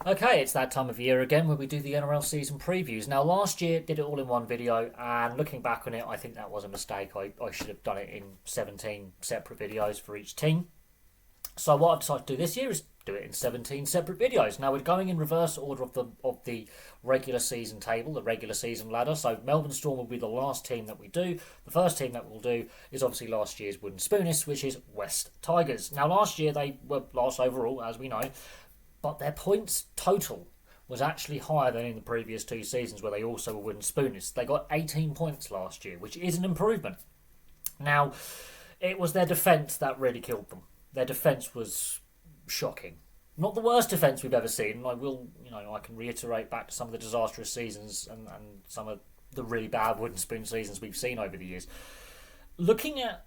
Okay, it's that time of year again where we do the NRL season previews. Now, last year did it all in one video, and looking back on it, I think that was a mistake. I should have done it in 17 separate videos for each team. So what I've decided to do this year is do it in 17 separate videos. Now we're going in reverse order of the regular season table, the regular season ladder. So Melbourne Storm will be the last team that we do. The first team that we'll do is obviously last year's Wooden Spoonists, which is West Tigers. Now last year they were last overall, as we know, but their points total was actually higher than in the previous two seasons where they also were Wooden Spoonists. They got 18 points last year, which is an improvement. Now, it was their defence that really killed them. Their defence was shocking. Not the worst defence we've ever seen. I can reiterate back to some of the disastrous seasons and some of the really bad wooden spoon seasons we've seen over the years. Looking at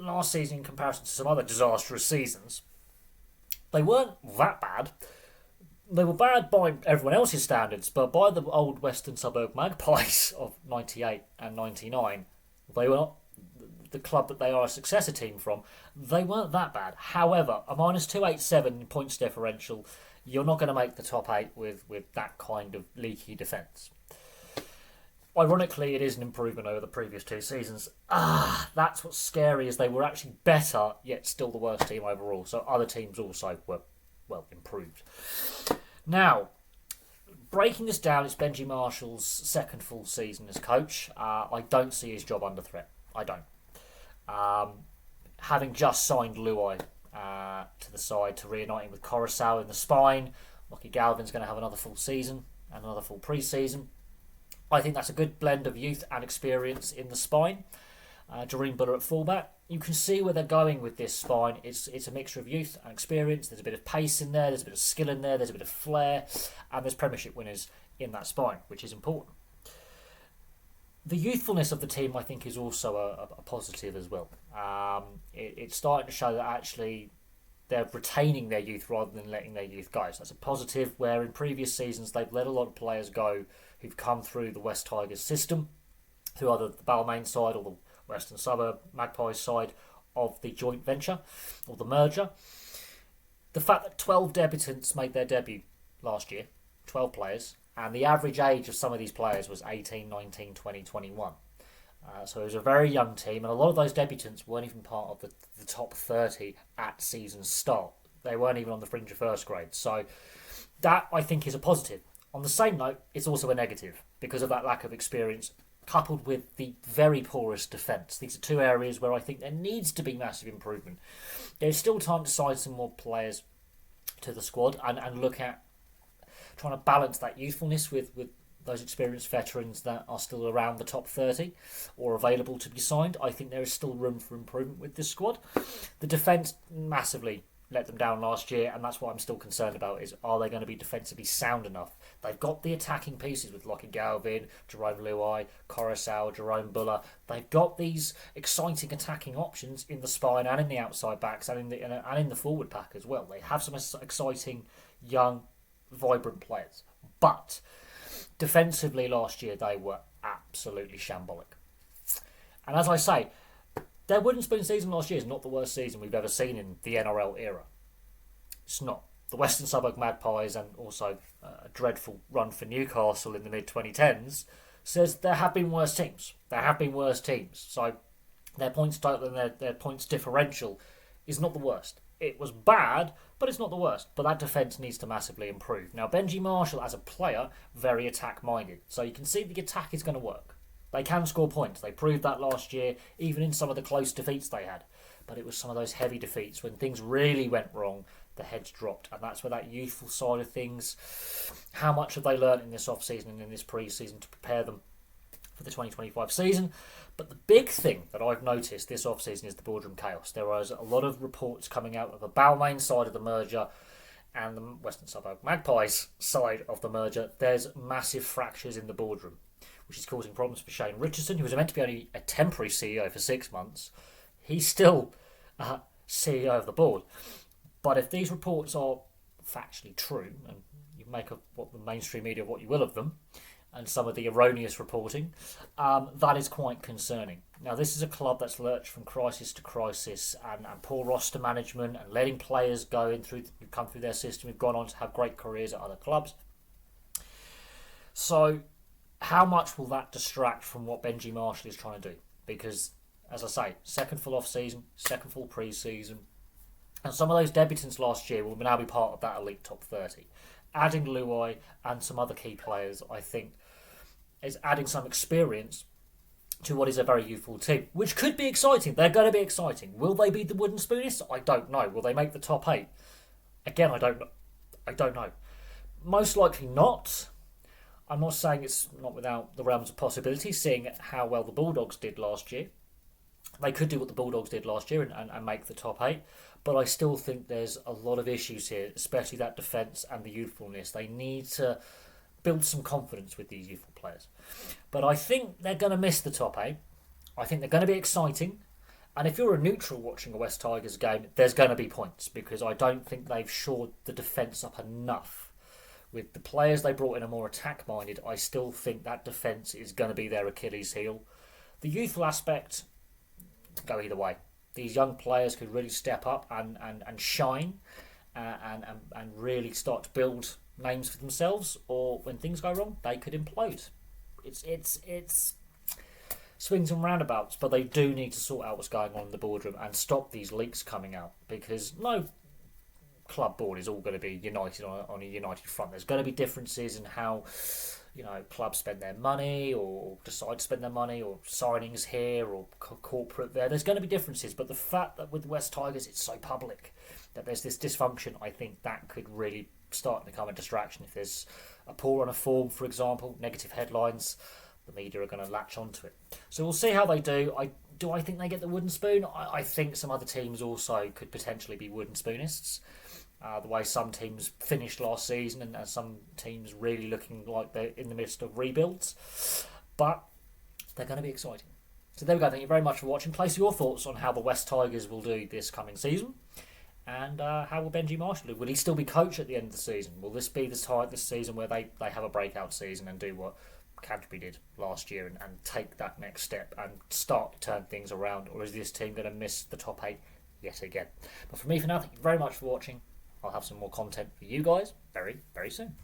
last season in comparison to some other disastrous seasons, they weren't that bad. They were bad by everyone else's standards, but by the old Western Suburb Magpies of 98 and 99, they were not the club that they are a successor team from. They weren't that bad. However, a minus 287 points differential, you're not going to make the top 8 with that kind of leaky defence. Ironically, it is an improvement over the previous two seasons. That's what's scary, is they were actually better, yet still the worst team overall. So other teams also were, improved. Now, breaking this down, it's Benji Marshall's second full season as coach. I don't see his job under threat. I don't. Having just signed Luai to the side to reunite him with Coruscant in the spine, Lockie Galvin's going to have another full season and another full pre-season. I think that's a good blend of youth and experience in the spine. Jareen Buller at fullback. You can see where they're going with this spine. It's a mixture of youth and experience. There's a bit of pace in there. There's a bit of skill in there. There's a bit of flair. And there's premiership winners in that spine, which is important. The youthfulness of the team, I think, is also a positive as well. It's starting to show that actually they're retaining their youth rather than letting their youth go. So that's a positive, where in previous seasons they've let a lot of players go who've come through the West Tigers system, through either the Balmain side or the Western Suburb Magpies side of the joint venture or the merger. The fact that 12 debutants made their debut last year, 12 players, and the average age of some of these players was 18, 19, 20, 21. So it was a very young team, and a lot of those debutants weren't even part of the top 30 at season start. They weren't even on the fringe of first grade. So that, I think, is a positive. On the same note, it's also a negative because of that lack of experience, coupled with the very porous defence. These are two areas where I think there needs to be massive improvement. There's still time to sign some more players to the squad and look at trying to balance that youthfulness with those experienced veterans that are still around the top 30 or available to be signed. I think there is still room for improvement with this squad. The defence massively let them down last year, and that's what I'm still concerned about, is are they going to be defensively sound enough? They've got the attacking pieces with Lockie Galvin, Jerome Luai, Coruscant, Jerome Buller. They've got these exciting attacking options in the spine and in the outside backs and in the forward pack as well. They have some exciting, young, vibrant players. But defensively last year they were absolutely shambolic. And as I say, their wooden spoon season last year is not the worst season we've ever seen in the NRL era. It's not. The Western Suburb Magpies, and also a dreadful run for Newcastle in the mid-2010s, says there have been worse teams. There have been worse teams. So their points total and their points differential is not the worst. It was bad, but it's not the worst. But that defence needs to massively improve. Now, Benji Marshall, as a player, very attack-minded. So you can see the attack is going to work. They can score points. They proved that last year, even in some of the close defeats they had. But it was some of those heavy defeats when things really went wrong, the heads dropped. And that's where that youthful side of things, how much have they learnt in this off-season and in this pre-season to prepare them for the 2025 season? But the big thing that I've noticed this off-season is the boardroom chaos. There was a lot of reports coming out of the Balmain side of the merger and the Western Suburb Magpies side of the merger. There's massive fractures in the boardroom, which is causing problems for Shane Richardson, who was meant to be only a temporary CEO for 6 months. He's still CEO of the board. But if these reports are factually true, and you make of what the mainstream media what you will of them, and some of the erroneous reporting, that is quite concerning. Now, this is a club that's lurched from crisis to crisis, and poor roster management and letting players come through their system who've gone on to have great careers at other clubs. So, how much will that distract from what Benji Marshall is trying to do? Because, as I say, second full off-season, second full pre-season, and some of those debutants last year will now be part of that elite top 30. Adding Luai and some other key players, I think, is adding some experience to what is a very youthful team, which could be exciting. They're going to be exciting. Will they be the wooden spoonists? I don't know. Will they make the top 8? Again, I don't know. Most likely not. I'm not saying it's not without the realms of possibility, seeing how well the Bulldogs did last year. They could do what the Bulldogs did last year and make the top 8, but I still think there's a lot of issues here, especially that defence and the youthfulness. They need to build some confidence with these youthful players. But I think they're going to miss the top 8. I think they're going to be exciting. And if you're a neutral watching a West Tigers game, there's going to be points, because I don't think they've shored the defence up enough. With the players they brought in are more attack-minded, I still think that defence is going to be their Achilles heel. The youthful aspect, go either way. These young players could really step up and shine and really start to build names for themselves, or when things go wrong, they could implode. It's swings and roundabouts, but they do need to sort out what's going on in the boardroom and stop these leaks coming out, because no club board is all going to be united on a united front. There's going to be differences in how clubs spend their money or decide to spend their money, or signings here or corporate there. There's going to be differences, but the fact that with the West Tigers it's so public that there's this dysfunction, I think that could really start to become a distraction. If there's a poor run of form, for example, negative headlines, the media are going to latch onto it. So we'll see how they do. I think they get the wooden spoon? I think some other teams also could potentially be wooden spoonists. The way some teams finished last season, and some teams really looking like they're in the midst of rebuilds. But they're going to be exciting. So there we go. Thank you very much for watching. Place your thoughts on how the West Tigers will do this coming season. And how will Benji Marshall do? Will he still be coach at the end of the season? Will this be this season where they have a breakout season and do what Canterbury did last year and take that next step and start to turn things around? Or is this team going to miss the top 8 yet again? But for me for now, thank you very much for watching. I'll have some more content for you guys very, very soon.